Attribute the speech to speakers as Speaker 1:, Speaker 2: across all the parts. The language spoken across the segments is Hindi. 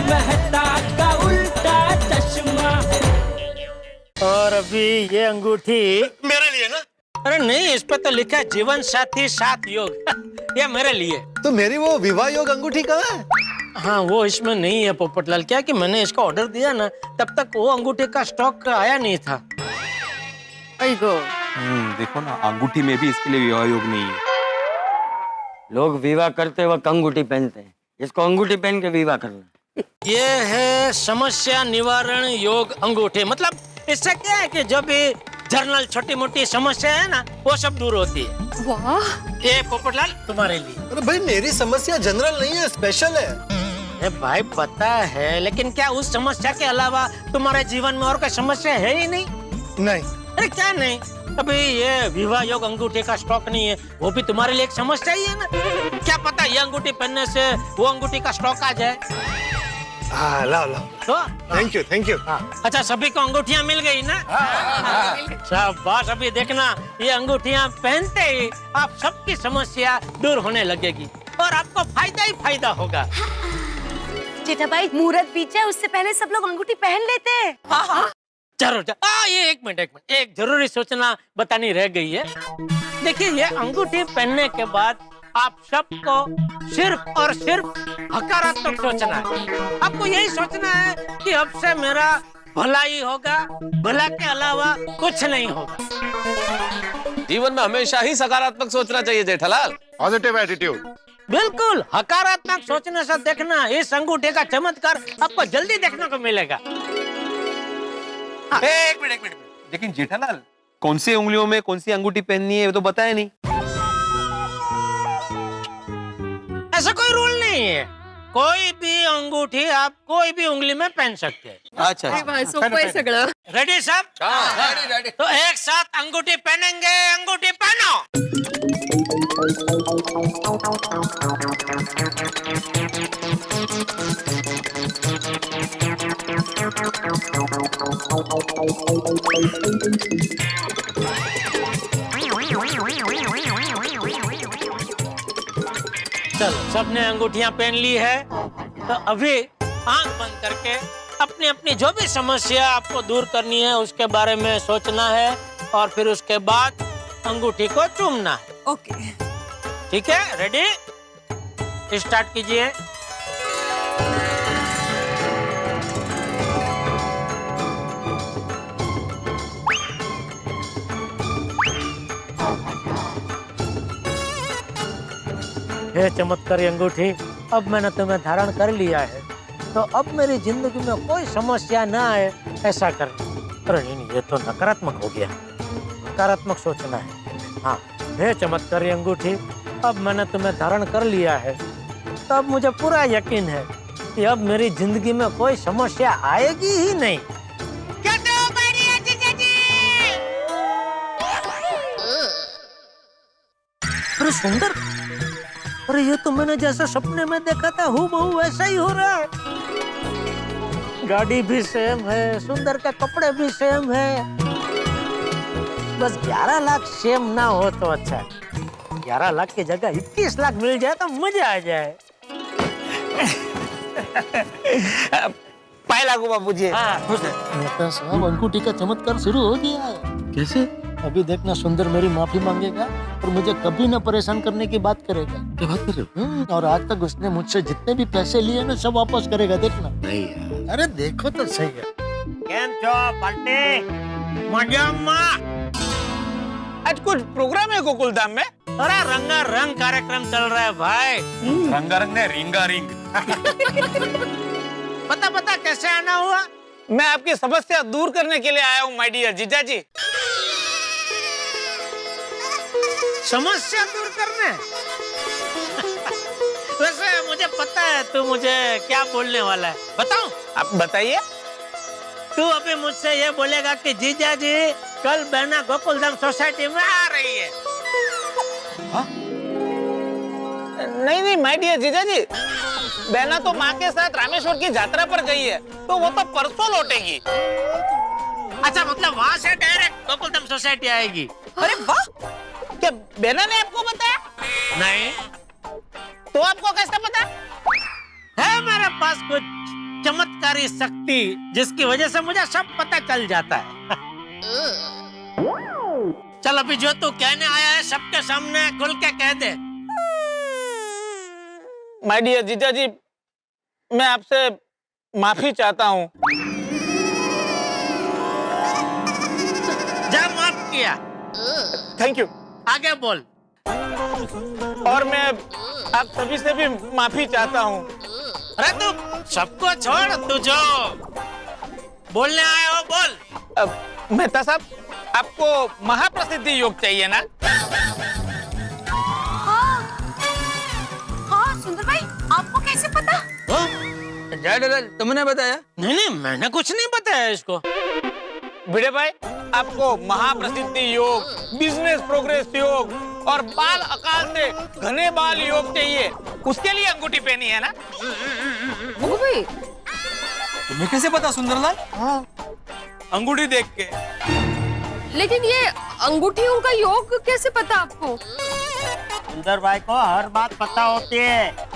Speaker 1: मेहता का उल्टा चश्मा।
Speaker 2: और अभी ये अंगूठी
Speaker 3: मेरे लिए ना?
Speaker 2: अरे नहीं, इस पे तो लिखा है जीवन साथी साथ योग। ये मेरे लिए।
Speaker 3: तो मेरी वो विवाह योग अंगूठी कहाँ है?
Speaker 2: हाँ, वो इसमें नहीं है पोपटलाल। क्या कि मैंने इसका ऑर्डर दिया ना, तब तक वो अंगूठी का स्टॉक आया नहीं था।
Speaker 4: देखो ना, अंगूठी में भी इसके लिए विवाह योग नहीं है।
Speaker 5: लोग विवाह करते वक्त अंगूठी पहनते हैं, इसको अंगूठी पहन के विवाह करना।
Speaker 2: ये है समस्या निवारण योग अंगूठी। मतलब इससे क्या है कि जब भी जर्नल छोटी मोटी समस्या है ना, वो सब दूर होती है।
Speaker 6: वाह।
Speaker 2: ये पोपटलाल तुम्हारे लिए।
Speaker 3: अरे भाई, मेरी समस्या जनरल नहीं है, स्पेशल है।
Speaker 2: अरे भाई पता है, लेकिन क्या उस समस्या के अलावा तुम्हारे जीवन में और कोई समस्या है ही नहीं?
Speaker 3: नहीं।
Speaker 2: अरे क्या नहीं? अभी ये विवाह योग अंगूठी का स्टॉक नहीं है, वो भी तुम्हारे लिए एक समस्या ही है ना। क्या पता ये अंगूठी पहनने से वो अंगूठी का स्टॉक आ जाए।
Speaker 3: हाँ, लाओ लाओ।
Speaker 2: तो
Speaker 3: थैंक यू।
Speaker 2: अच्छा, सभी को अंगूठियां मिल गई ना? शाबाश। अभी देखना, ये अंगूठियां पहनते ही आप सबकी समस्या दूर होने लगेगी और आपको फायदा ही फायदा होगा।
Speaker 6: जेठा भाई, मुहूर्त बीत जाए उससे पहले सब लोग अंगूठी पहन लेते हैं।
Speaker 2: जरूर। ये एक मिनट, एक जरूरी सूचना बतानी रह गई है। देखिए, ये अंगूठी पहनने के बाद आप सबको सिर्फ और सिर्फ हकारात्मक सोचना है। आपको यही सोचना है कि अब से मेरा भला ही होगा, भला के अलावा कुछ नहीं होगा।
Speaker 7: जीवन में हमेशा ही सकारात्मक सोचना चाहिए जेठालाल।
Speaker 3: Positive attitude.
Speaker 2: बिल्कुल, हकारात्मक सोचने से देखना, इस अंगूठे का चमत्कार आपको जल्दी देखने को मिलेगा।
Speaker 4: एक मिनट। लेकिन जेठालाल, कौन सी उंगलियों में कौन सी अंगूठी पहननी है वो तो बताया नहीं।
Speaker 2: ऐसा कोई रूल नहीं है, कोई भी अंगूठी आप कोई भी उंगली में पहन सकते हैं।
Speaker 4: अच्छा।
Speaker 2: रेडी सब? तो एक साथ अंगूठी पहनेंगे। अंगूठी पहनो। चलो, सबने अंगूठियां पहन ली है, तो अभी आंख बंद करके अपनी अपनी जो भी समस्या आपको दूर करनी है उसके बारे में सोचना है और फिर उसके बाद अंगूठी को चूमना है।
Speaker 6: ओके।
Speaker 2: ठीक है, रेडी? स्टार्ट कीजिए। हे चमत्कारी अंगूठी, अब मैंने तुम्हें धारण कर लिया है, तो अब मेरी जिंदगी में कोई समस्या ना आए, ऐसा कर। अरे नहीं, ये तो नकारात्मक हो गया। नकारात्मक सोचना है। हाँ, हे चमत्कारी अंगूठी, अब मैंने तुम्हें धारण कर लिया है, तो अब मुझे पूरा यकीन है कि अब मेरी जिंदगी में कोई समस्या आएगी ही नहीं। अरे सुंदर, अरे ये तो मैंने जैसा सपने में देखा था हूबहू वैसा ही हो रहा है। गाड़ी भी सेम है, सुंदर के कपड़े भी सेम है। बस 11 लाख सेम ना हो तो अच्छा है। 11 लाख की जगह 21 लाख मिल जाए तो मजा आ जाए।
Speaker 5: पाए लागू बाबू जी।
Speaker 2: नेता साहब, अंगूठी का चमत्कार शुरू हो गया है।
Speaker 5: कैसे?
Speaker 2: अभी देखना, सुंदर मेरी माफी मांगेगा और मुझे कभी न परेशान करने की बात करेगा।
Speaker 5: क्या बात कर रहे हो?
Speaker 2: और आज तक उसने मुझसे जितने भी पैसे लिए ना, सब वापस करेगा। देखना।
Speaker 5: नहीं यार।
Speaker 2: अरे देखो तो सही है। केम छो पार्टी? मजामा?
Speaker 7: आज कुछ प्रोग्राम है गोकुलधाम में?
Speaker 2: अरे रंगा रंग कार्यक्रम चल रहा है भाई।
Speaker 4: रंगारंग ने रिंगा रिंग।
Speaker 2: पता कैसे आना हुआ?
Speaker 7: मैं आपकी समस्या दूर करने के लिए आया हूँ माय डियर जीजा जी।
Speaker 2: समस्या दूर करने? वैसे मुझे पता है तू मुझे क्या बोलने वाला है। बताऊं?
Speaker 7: आप बताइए।
Speaker 2: तू अभी मुझसे ये बोलेगा कि जीजा जी, कल बहना गोकुलधाम सोसाइटी में आ रही है।
Speaker 7: नहीं माय डियर जीजा जी, बहना तो माँ के साथ रामेश्वर की यात्रा पर गई है, तो वो तो परसों लौटेगी।
Speaker 2: अच्छा, मतलब वहाँ से डायरेक्ट गोकुलधाम सोसाइटी आएगी?
Speaker 6: अरे वाह।
Speaker 7: क्या बहना ने आपको बताया?
Speaker 2: नहीं।
Speaker 7: तो आपको कैसे पता?
Speaker 2: है मेरे पास कुछ चमत्कारी शक्ति जिसकी वजह से मुझे सब पता चल जाता है। चल अभी जो तू कहने आया है सबके सामने खुल के कह दे।
Speaker 7: माय डियर जीजा जी, मैं आपसे माफी चाहता हूँ।
Speaker 2: जा माफ किया।
Speaker 7: Thank you.
Speaker 2: आगे बोल।
Speaker 7: और मैं आप सभी से भी माफी चाहता हूँ।
Speaker 2: अरे तू सबको छोड़, तू जो बोलने आए हो बोल।
Speaker 7: मेहता साहब, आपको महाप्रसिद्धि योग चाहिए ना?
Speaker 6: हाँ सुंदर भाई, आपको कैसे पता?
Speaker 4: डैड तुमने बताया?
Speaker 2: नहीं नहीं, मैंने कुछ नहीं बताया इसको।
Speaker 7: भिड़े भाई, आपको महाप्रसिद्धि योग, बिजनेस प्रोग्रेस योग और बाल अकाल से घने बाल योग चाहिए। उसके लिए अंगूठी पहनी है ना?
Speaker 6: वो भी
Speaker 4: तुम्हें कैसे पता सुंदरलाल?
Speaker 7: अंगूठी देख के।
Speaker 6: लेकिन ये अंगूठियों का योग कैसे पता आपको?
Speaker 2: सुंदर भाई को हर बात पता होती है।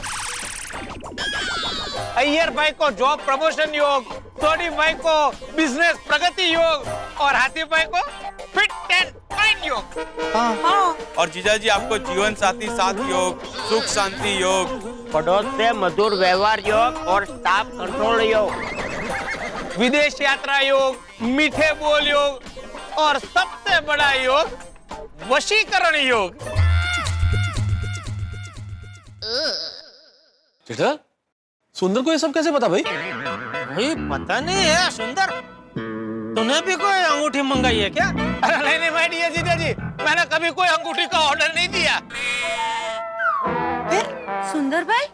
Speaker 7: अय्यर भाई को जॉब प्रमोशन योग, सोनी भाई को बिजनेस प्रगति योग और हाथी भाई को फिट एंड फाइन योग।
Speaker 8: और जीजा जी आपको जीवन साथी साथ योग, सुख शांति योग,
Speaker 5: पड़ोस से मधुर व्यवहार योग और स्टाफ कंट्रोल योग,
Speaker 7: विदेश यात्रा योग, मीठे बोल योग और सबसे बड़ा योग वशीकरण योग।
Speaker 8: जेठा सुंदर को ये सब कैसे पता भाई?
Speaker 2: भाई पता नहीं है सुंदर, तूने भी कोई अंगूठी मंगाई है क्या?
Speaker 7: अरे नहीं भाई डियर जीजा जी, मैंने कभी कोई अंगूठी का ऑर्डर नहीं दिया।
Speaker 6: सुंदर भाई,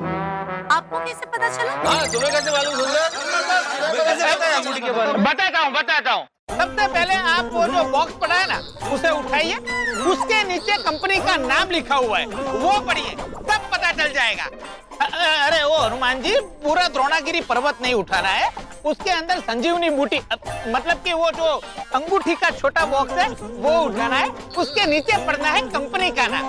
Speaker 6: आपको कैसे पता चला?
Speaker 8: हाँ तुम्हें कैसे मालूम सुंदर? तुम्हें कैसे पता है अंगूठी के बारे में?
Speaker 7: बताता हूँ। सबसे पहले आप वो जो बॉक्स पड़ा है ना, उसे उठाइए। उसके नीचे कंपनी का नाम लिखा हुआ है, वो पढ़िए, तब पता चल जाएगा। अरे वो हनुमान जी, पूरा द्रोणागिरी पर्वत नहीं उठाना है। उसके अंदर संजीवनी बूटी, मतलब कि वो जो अंगूठी का छोटा बॉक्स है वो उठाना है। उसके नीचे पढ़ना है कंपनी का नाम।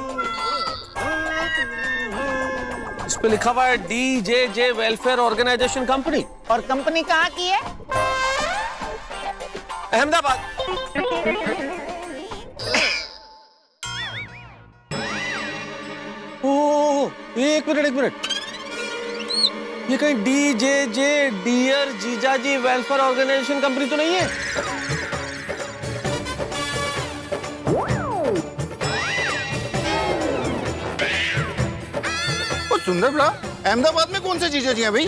Speaker 8: इस पे लिखा हुआ है DJJ वेलफेयर ऑर्गेनाइजेशन कंपनी।
Speaker 7: और कंपनी कहाँ की है?
Speaker 8: अहमदाबाद। ओह एक मिनट, ये कहीं DJJ डियर जीजाजी वेलफेयर ऑर्गेनाइजेशन कंपनी तो नहीं है?
Speaker 3: सुंदर बड़ा, अहमदाबाद में कौन से जीजा जी हैं भाई?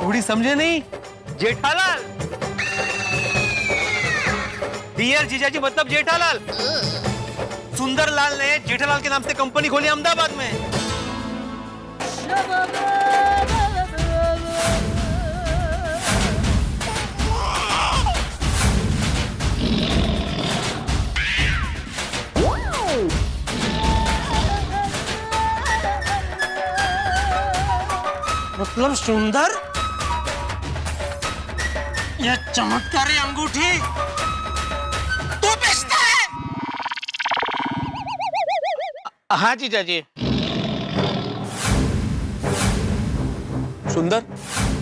Speaker 4: थोड़ी समझे नहीं? जेठालाल, डियर जीजाजी मतलब जेठालाल। सुंदरलाल ने जेठालाल के नाम से कंपनी खोली अहमदाबाद में।
Speaker 2: मतलब सुंदर, यह चमत्कारी अंगूठी तू बेचता है?
Speaker 7: हाँ जीजा जी।
Speaker 8: सुंदर,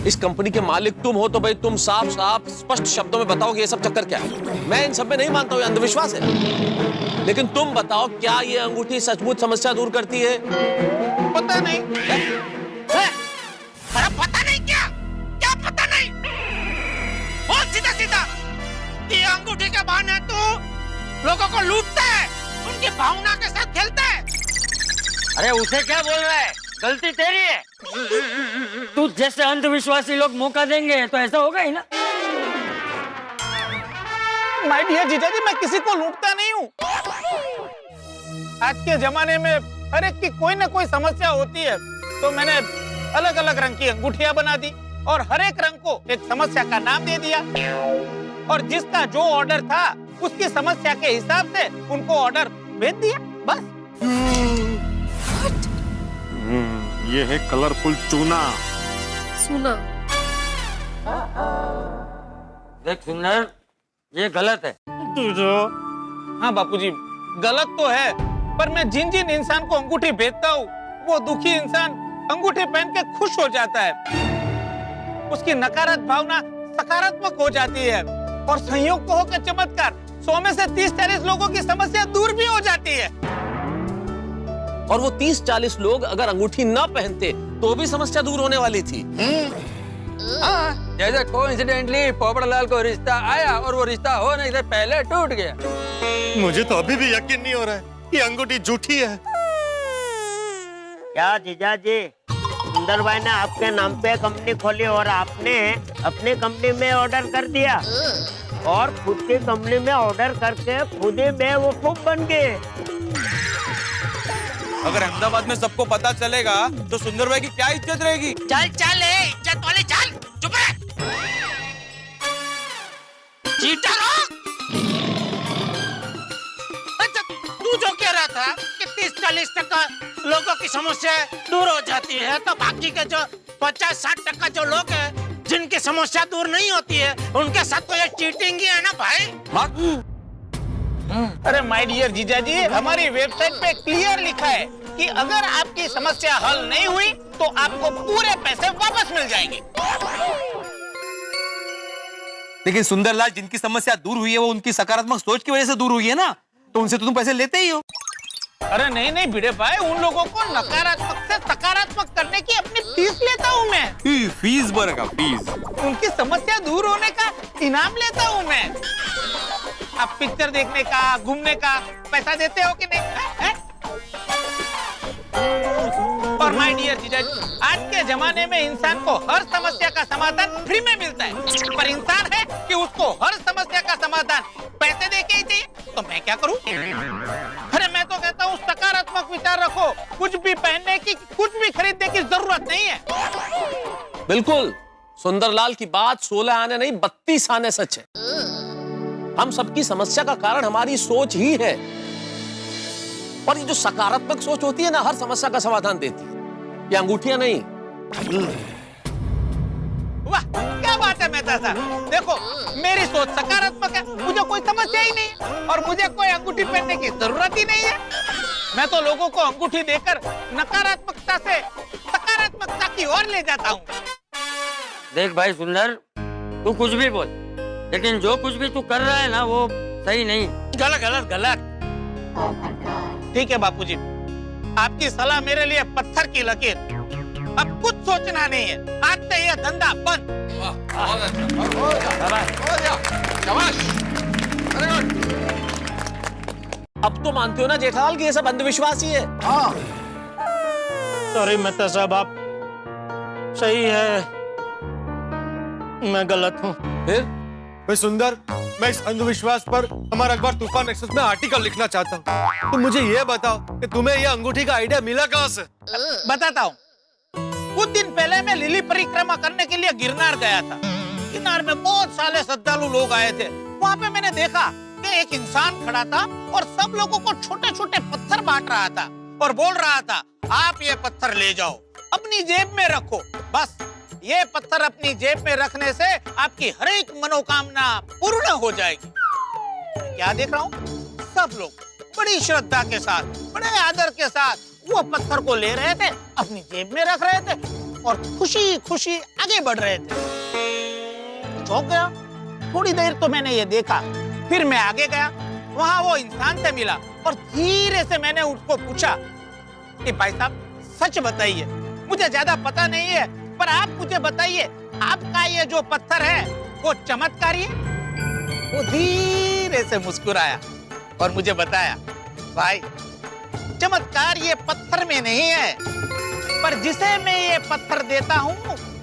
Speaker 8: इस कंपनी के मालिक तुम हो तो भाई तुम साफ साफ स्पष्ट शब्दों में बताओ कि ये सब चक्कर क्या है। मैं इन सब में नहीं मानता हूँ, ये अंधविश्वास है। लेकिन तुम बताओ, क्या ये अंगूठी सचमुच समस्या दूर करती है?
Speaker 7: पता नहीं।
Speaker 2: अरे पता नहीं क्या? क्या पता नहीं? बोल सीधा सीधा। ये अंगूठी के बहाने तू लोगों को लूटता है, उनकी भावना के साथ खेलता है।
Speaker 5: अरे उसे क्या बोल रहा है? गलती तेरी है। तू जैसे अंधविश्वासी लोग मौका देंगे तो ऐसा होगा ही ना।
Speaker 7: माय डियर जीजा जी, मैं किसी को लूटता नहीं हूँ। आज के जमाने में हर एक की कोई ना कोई समस्या होती है, तो मैंने अलग अलग रंग की अंगूठियां बना दी और हर एक रंग को एक समस्या का नाम दे दिया। और जिसका जो ऑर्डर था उसकी समस्या के हिसाब से उनको ऑर्डर भेज दिया, बस।
Speaker 8: ये है कलरफुल चूना।
Speaker 6: सुना।
Speaker 5: देख सुंदर, ये गलत है।
Speaker 7: हाँ बापूजी, गलत तो है, पर मैं जिन जिन इंसान को अंगूठी भेजता हूँ वो दुखी इंसान अंगूठी पहन के खुश हो जाता है, उसकी नकारात्मक भावना सकारात्मक हो जाती है और संयोग को होकर चमत्कार 100 में से 30-40 लोगों की समस्या दूर भी हो जाती है।
Speaker 8: और वो 30-40 लोग अगर अंगूठी ना पहनते तो भी समस्या दूर होने वाली थी।
Speaker 5: जैसे कोइंसिडेंटली पोपड़लाल को रिश्ता आया और वो रिश्ता होने से पहले टूट गया।
Speaker 9: मुझे तो अभी भी यकीन नहीं हो रहा है कि अंगूठी झूठी है।
Speaker 10: क्या जीजा जी, सुंदर भाई ने आपके नाम पे कंपनी खोली और आपने अपनी कंपनी में ऑर्डर कर दिया और खुद की कंपनी में ऑर्डर करके खुद ही बेवकूफ बन गए।
Speaker 4: अगर अहमदाबाद में सबको पता चलेगा तो सुंदर भाई की क्या इज्जत रहेगी?
Speaker 7: चल चल इज्जत वाले चल, चुप रह। चीटर हो? अच्छा, तू जो कह रहा था कि 30-40% लोगों की समस्या दूर हो जाती है, तो बाकी के जो 50-60% जो लोग हैं जिनकी समस्या दूर नहीं होती है, उनके साथ तो ये चीटिंग ही है ना भाई। अरे माय डियर जीजा जी, हमारी वेबसाइट पे क्लियर लिखा है कि अगर आपकी समस्या हल नहीं हुई तो आपको पूरे पैसे वापस मिल जाएंगे।
Speaker 4: लेकिन सुंदरलाल, जिनकी समस्या दूर हुई है वो उनकी सकारात्मक सोच की वजह से दूर हुई है ना, तो उनसे तो तुम पैसे लेते ही हो।
Speaker 7: अरे नहीं नहीं भिड़े भाई, उन लोगों को नकारात्मक से सकारात्मक करने की अपनी फीस लेता हूँ मैं।
Speaker 4: फीस भरेगा, फीस।
Speaker 7: उनकी समस्या दूर होने का इनाम लेता हूँ मैं। आप पिक्चर देखने का, घूमने का पैसा देते हो कि नहीं? है? और माय डियर जीजा जी, आज के जमाने में इंसान को हर समस्या का समाधान फ्री में मिलता है, पर इंसान है कि उसको हर समस्या का समाधान पैसे देके ही चाहिए। तो मैं क्या करूं? अरे मैं तो कहता हूँ सकारात्मक विचार रखो, कुछ भी पहनने की, कुछ भी खरीदने की जरूरत नहीं है।
Speaker 8: बिल्कुल, सुंदरलाल की बात 16 आने नहीं 32 आने सच है। हम सबकी समस्या का कारण हमारी सोच ही है, और ये जो सकारात्मक सोच होती है ना, हर समस्या का समाधान देती है। ये अंगूठियां नहीं।
Speaker 7: वाह, क्या बात है मेहता साहब। देखो, मेरी सोच सकारात्मक है, मुझे कोई समस्या ही नहीं है और मुझे कोई अंगूठी पहनने की जरूरत ही नहीं है। मैं तो लोगों को अंगूठी देकर नकारात्मकता से सकारात्मकता की ओर ले जाता हूँ।
Speaker 5: देख भाई सुंदर, तू कुछ भी बोल, लेकिन जो कुछ भी तू कर रहा है ना वो सही नहीं।
Speaker 7: गलत गलत गलत। ठीक है बापूजी, आपकी सलाह मेरे लिए पत्थर की लकीर। अब कुछ सोचना नहीं है, आज से यह धंधा बंद।
Speaker 8: अब तो मानते हो ना जेठालाल कि ये सब अंधविश्वास ही है?
Speaker 2: सॉरी मेहता साहब, आप सही है, मैं गलत हूँ।
Speaker 8: फिर
Speaker 9: मैं सुंदर, मैं इस अंधविश्वास पर हमारा अखबार तूफान एक्सप्रेस में आर्टिकल लिखना चाहता हूँ। तुम मुझे ये बताओ कि तुम्हें ये अंगूठी का आइडिया मिला कहाँ से?
Speaker 7: बताता हूँ। कुछ दिन पहले मैं लिली परिक्रमा करने के लिए गिरनार गया था। गिरनार में बहुत सारे श्रद्धालु लोग आए थे। वहाँ पे मैंने देखा कि एक इंसान खड़ा था और सब लोगों को छोटे छोटे पत्थर बांट रहा था और बोल रहा था, आप ये पत्थर ले जाओ, अपनी जेब में रखो। बस ये पत्थर अपनी जेब में रखने से आपकी हर एक मनोकामना पूर्ण हो जाएगी। क्या देख रहा हूँ, सब लोग बड़ी श्रद्धा के साथ, बड़े आदर के साथ वो पत्थर को ले रहे थे, अपनी जेब में रख रहे थे और खुशी खुशी आगे बढ़ रहे थे। चौंक गया। थोड़ी देर तो मैंने ये देखा, फिर मैं आगे गया, वहां वो इंसान से मिला और धीरे से मैंने उसको पूछा कि भाई साहब सच बताइए, मुझे ज्यादा पता नहीं है, पर आप मुझे बताइए, आपका ये जो पत्थर है वो चमत्कारी है? वो धीरे से मुस्कुराया और मुझे बताया, भाई चमत्कार ये पत्थर में नहीं है, पर जिसे मैं ये पत्थर देता हूँ,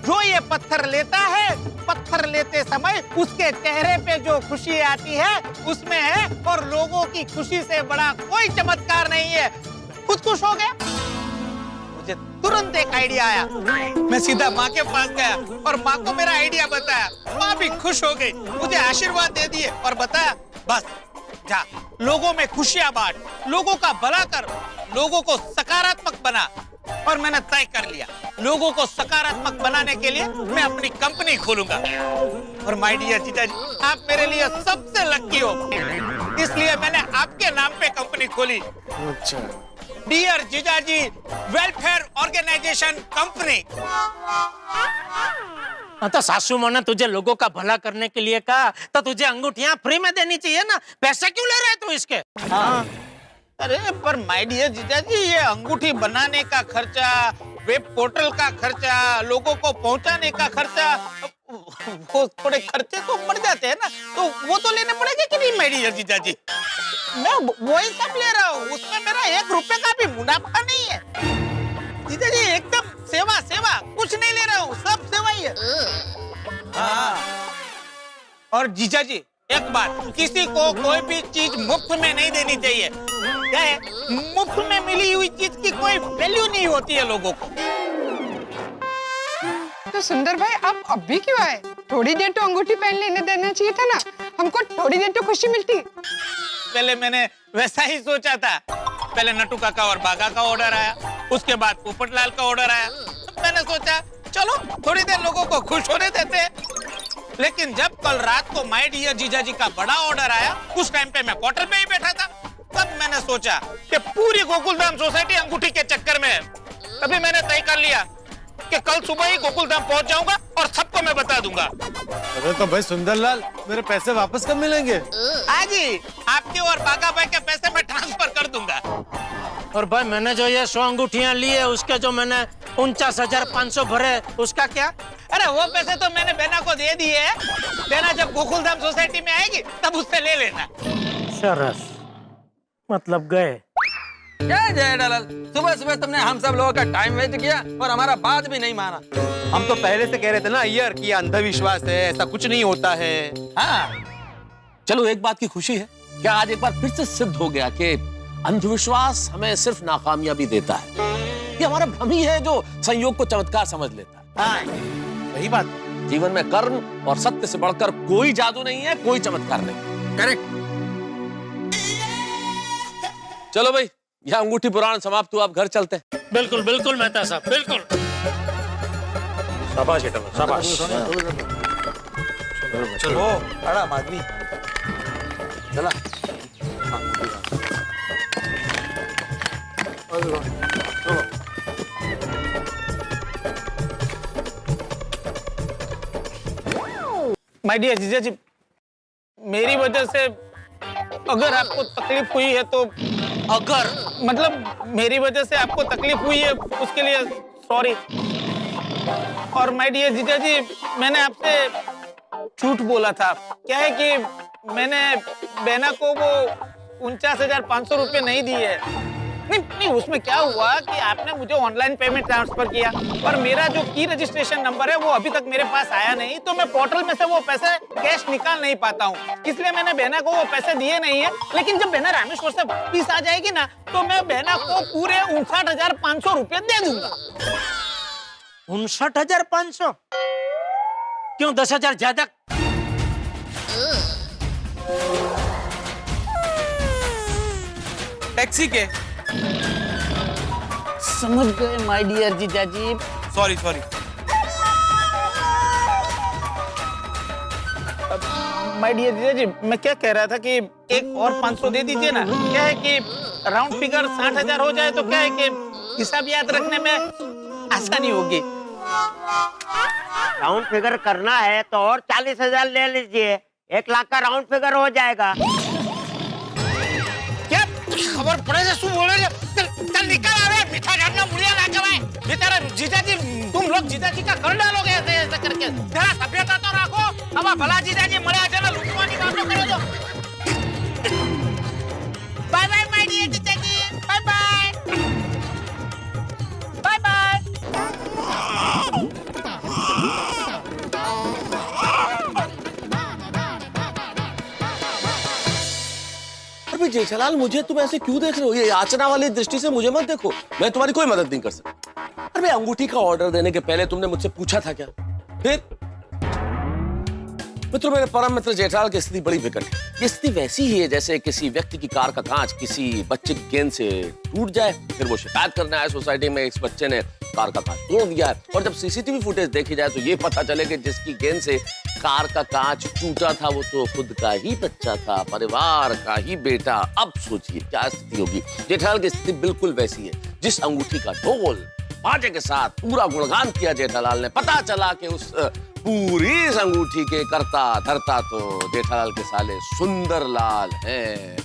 Speaker 7: जो ये पत्थर लेता है, पत्थर लेते समय उसके चेहरे पे जो खुशी आती है उसमें है, और लोगों की खुशी से बड़ा कोई चमत्कार नहीं है। खुद खुश हो गया। मुझे तुरंत एक आइडिया आया, मैं सीधा माँ के पास गया और माँ को मेरा आइडिया बताया। माँ भी खुश हो गई, मुझे आशीर्वाद दे दिए और बताया, बस जा लोगों में खुशियां बांट, लोगों का भला कर, लोगों को सकारात्मक बना। और मैंने तय कर लिया, लोगों को सकारात्मक बनाने के लिए मैं अपनी कंपनी खोलूंगा। और माय डियर जीजा जी, आप मेरे लिए सबसे लकी हो, इसलिए मैंने आपके नाम पे कंपनी खोली।
Speaker 9: अच्छा,
Speaker 7: डियर जीजाजी वेलफेयर ऑर्गेनाइजेशन कंपनी।
Speaker 2: हाँ, तो सासू माँ ने तुझे लोगों का भला करने के लिए कहा तो तुझे अंगूठियां फ्री में देनी चाहिए ना। पैसे क्यों ले रहे तू इसके?
Speaker 7: हाँ। अरे पर माय डियर जीजाजी, ये अंगूठी बनाने का खर्चा, वेब पोर्टल का खर्चा, लोगों को पहुंचाने का खर्चा, वो थोड़े खर्चे तो बढ़ जाते हैं ना, तो वो तो लेने पड़ेंगे कि नहीं माय डियर जीजाजी? मैं वही सब ले रहा हूँ, उसमें मेरा 1 रुपए का भी मुनाफा नहीं है जीजाजी। एकदम सेवा सेवा, कुछ नहीं ले रहा हूँ, सब सेवा ही है। हाँ। और जीजाजी एक बात, किसी को कोई भी चीज मुफ्त में नहीं देनी चाहिए। क्या है, मुफ्त में मिली हुई चीज की कोई वैल्यू नहीं होती है लोगों को।
Speaker 11: तो सुंदर भाई आप अभी क्यों आए? थोड़ी देर तो अंगूठी पहन लेने देना चाहिए था ना, हमको थोड़ी देर तो खुशी मिलती।
Speaker 7: पहले मैंने वैसा ही सोचा था। पहले नटू काका और बागा का ऑर्डर आया, उसके बाद पोपटलाल का ऑर्डर आया। मैंने सोचा चलो थोड़ी देर लोगों को खुश होने देते हैं। लेकिन जब कल रात को माय डियर जीजाजी का बड़ा ऑर्डर आया, उस टाइम पे मैं क्वार्टर पे ही बैठा था। तब मैंने सोचा कि पूरी गोकुलधाम सोसाइटी अंगूठी के चक्कर में है। तभी मैंने तय कर लिया कि कल सुबह ही गोकुलधाम पहुंच जाऊंगा और सबको मैं बता दूंगा।
Speaker 9: अरे तो भाई सुंदरलाल, मेरे पैसे वापस कब मिलेंगे?
Speaker 7: आज ही आपके और बागा भाई के पैसे मैं ट्रांसफर कर दूंगा।
Speaker 2: और भाई मैंने जो ये 100 अंगूठियां ली है, उसके जो मैंने 49,500 भरे, उसका क्या?
Speaker 7: अरे वो पैसे तो मैंने बेना को दे दिए हैं। बेना जब गोकुलधाम सोसाइटी में आएगी तब उससे ले लेना।
Speaker 2: सरस, मतलब गए।
Speaker 5: क्या जेठालाल, सुबह सुबह तुमने हम सब लोगों का टाइम वेस्ट किया और हमारा बात भी नहीं माना।
Speaker 4: हम तो पहले से कह रहे थे ना यार कि अंधविश्वास है, ऐसा कुछ नहीं होता है।
Speaker 8: हाँ, चलो एक बात की खुशी है, क्या आज एक बार फिर से सिद्ध हो गया कि अंधविश्वास हमें सिर्फ नाकामयाबी देता है। ये हमारा भ्रम ही है जो संयोग को चमत्कार समझ लेता है।
Speaker 7: हाँ,
Speaker 8: सही बात। जीवन में कर्म और सत्य से बढ़कर कोई जादू नहीं है, कोई चमत्कार नहीं।
Speaker 4: करेक्ट।
Speaker 8: चलो भाई, यह अंगूठी पुराण समाप्त हुआ, अब घर चलते हैं।
Speaker 2: बिल्कुल बिल्कुल मेहता साहब, बिल्कुल।
Speaker 9: शाबाश जेठालाल, शाबाश।
Speaker 4: चलो आराम आदमी चला।
Speaker 7: माय डियर जीजाजी, मेरी वजह से अगर आपको तकलीफ हुई है तो, अगर मतलब मेरी वजह से आपको तकलीफ हुई है उसके लिए सॉरी। और माय डियर जीजाजी, मैंने आपसे झूठ बोला था। क्या है कि मैंने बेना को वो 49,500 रुपए नहीं दिए। नहीं, उसमें क्या हुआ कि आपने मुझे ऑनलाइन पेमेंट ट्रांसफर किया और मेरा जो की रजिस्ट्रेशन नंबर है वो अभी तक मेरे पास आया नहीं, तो मैं पोर्टल में से वो पैसे कैश निकाल नहीं पाता हूँ, इसलिए मैंने बहना को वो पैसे दिए नहीं है। लेकिन जब बहना रामेश्वर से वापिस आ जाएगी ना, तो मैं बहना को पूरे 59,500 रुपए दे दूंगा।
Speaker 2: 59,500? क्यों 10,000 ज्यादा?
Speaker 4: टैक्सी के
Speaker 7: समझ गए माय डियर जीजाजी।
Speaker 4: सॉरी।
Speaker 7: माय डियर जीजाजी, मैं क्या कह रहा था कि एक और 500 दे दीजिए ना। क्या है कि राउंड फिगर 60,000 हो जाए तो क्या है कि हिसाब याद रखने में आसानी होगी।
Speaker 10: राउंड फिगर करना है तो और 40,000 ले लीजिए, 1 लाख का राउंड फिगर हो जाएगा।
Speaker 7: क्या खबर पड़े से शू बोल रहे? चल निकल आ रहे, मीठा झाड़ना मुड़िया ना कमाए। बेचारा जीजाजी, तुम लोग जीजाजी का कर डालोगे ऐसे करके। जरा सभ्यता तो रखो। अब भला जीजाजी मरे जरा लुटवानी बात तो करो दो। बाय बाय माय डियर जीजाजी, बाय बाय बाय बाय।
Speaker 8: अरे जेठालाल, मुझे तुम ऐसे क्यों देख रहे हो? ये याचना वाली दृष्टि से मुझे मत देखो, मैं तुम्हारी कोई मदद नहीं कर सकता। अरे मैं अंगूठी का ऑर्डर देने के पहले तुमने मुझसे पूछा था क्या? फिर मित्रों, मेरे परम मित्र जेठालाल की स्थिति बड़ी विकट है। ये स्थिति वैसी ही है जैसे किसी व्यक्ति की कार का कांच किसी बच्चे की गेंद से टूट जाए, फिर वो शिकायत करने आए सोसाइटी में इस बच्चे ने कार का कांच तोड़ दिया है, और जब सीसीटीवी फुटेज देखी जाए तो ये पता चले कि जिसकी गेंद से कार का कांच टूटा था वो तो खुद का ही बच्चा था, परिवार का ही बेटा। अब सोचिए क्या स्थिति होगी। जेठालाल की स्थिति बिल्कुल वैसी है। जिस अंगूठी का ढोल बाजे के साथ पूरा गुणगान किया जेठालाल ने, पता चला कि उस पूरी इस अंगूठी के करता धरता तो जेठालाल के साले सुंदरलाल हैं।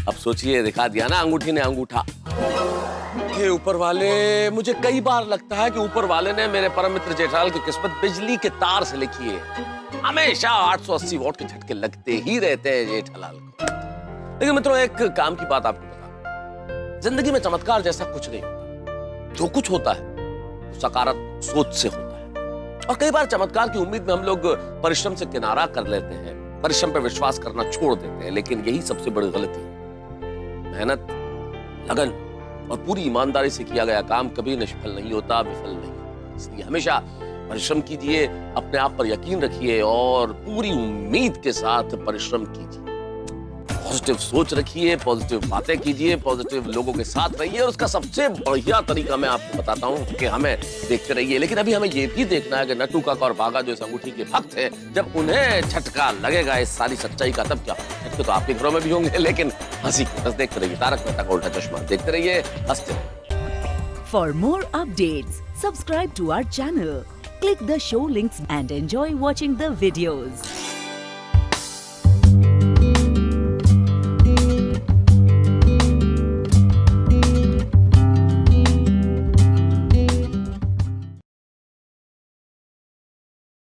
Speaker 8: अब सोचिए, दिखा दिया ना अंगूठी ने अंगूठा। हे ऊपर वाले, मुझे कई बार लगता है कि ऊपर वाले ने मेरे परम मित्र जेठालाल की किस्मत बिजली के तार से लिखी है। हमेशा 880 वोल्ट के झटके लगते ही रहते हैं जेठालाल को। लेकिन मित्रों, एक काम की बात आपको बता, जिंदगी में चमत्कार जैसा कुछ नहीं होता। जो कुछ होता है सकारात्मक सोच से होता है, और कई बार चमत्कार की उम्मीद में हम लोग परिश्रम से किनारा कर लेते हैं, परिश्रम पर विश्वास करना छोड़ देते हैं। लेकिन यही सबसे बड़ी गलती है। मेहनत, लगन और पूरी ईमानदारी से किया गया काम कभी निष्फल नहीं होता, विफल नहीं। इसलिए हमेशा परिश्रम कीजिए, अपने आप पर यकीन रखिए और पूरी उम्मीद के साथ परिश्रम कीजिए। पॉजिटिव सोच रखिए, पॉजिटिव बातें कीजिए, पॉजिटिव लोगों के साथ रहिए, और उसका सबसे बढ़िया तरीका मैं आपको बताता हूँ कि हमें देखते रहिए। लेकिन अभी हमें ये भी देखना है कि नट्टू काका और बागा जो इस अंगूठी के भक्त है, जब उन्हें झटका लगेगा इस सारी सच्चाई का, तब क्या झटके तो आपके घरों में भी होंगे, लेकिन हंसी बस देखते रहिए। तारक मेहता का उल्टा चश्मा देखते रहिए, हंसते रहिए।
Speaker 12: For more updates, subscribe to our channel, click the show links and enjoy watching the videos.